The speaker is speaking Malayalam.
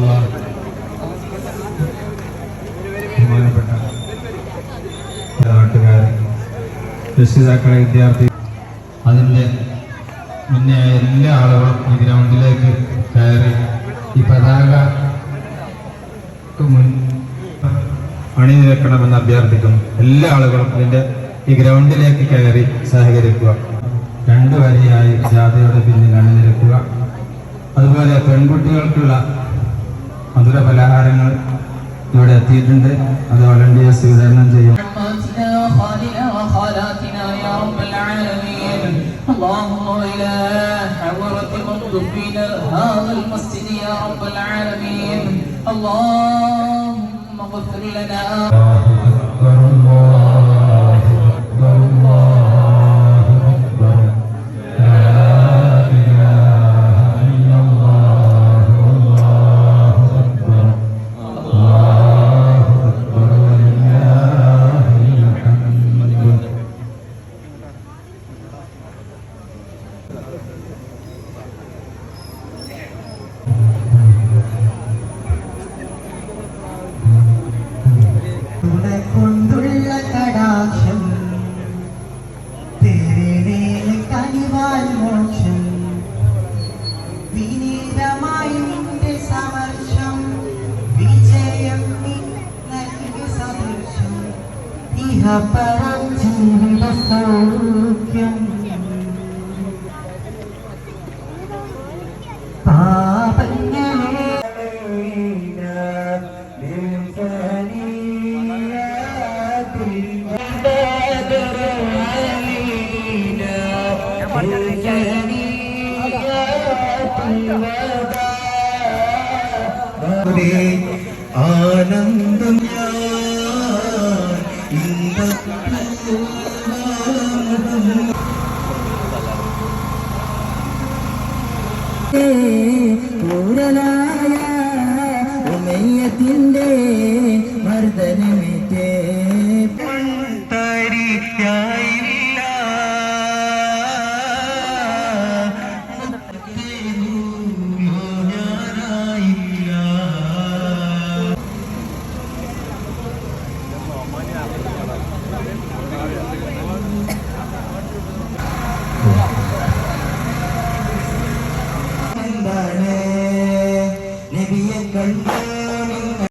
വറഹ്മത്തുള്ളാഹി. ബഹുമാനപ്പെട്ട നാട്ടുകാർ, രക്ഷിതാക്കളെ, വിദ്യാർത്ഥി, അതിൻ്റെ മുന്നേ എല്ലാ ആളുകളും ഈ ഗ്രൗണ്ടിലേക്ക് കയറി ഈ പതാക അണിനിരക്കണമെന്ന് അഭ്യർത്ഥിക്കുന്നു. എല്ലാ ആളുകളും ഇതിൻ്റെ ഈ ഗ്രൗണ്ടിലേക്ക് കയറി സഹകരിക്കുക. 2 വരിയായി ജാഥയുടെ പിന്നിൽ അണിനിരക്കുക. അതുപോലെ പെൺകുട്ടികൾക്കുള്ള മധുര പലഹാരങ്ങൾ ഇവിടെ എത്തിയിട്ടുണ്ട്. അത് വോളണ്ടിയേഴ്സ് വിതരണം ചെയ്യും. اغفر لنا കൊണ്ടുള്ള കടാക്ഷം തേരേൽ കനിവാൽ മോക്ഷം വിനീതമായി നിന്റെ സമർഷം വിജയം നൽകി സദൃശം ഇഹ പരം ജീവിത സൗഖ്യം ആനന്ദം പൂരനായ ഉമയ്യത്തിന്റെ മർദ്ദനമേറ്റേ നബിയെ കണ്ട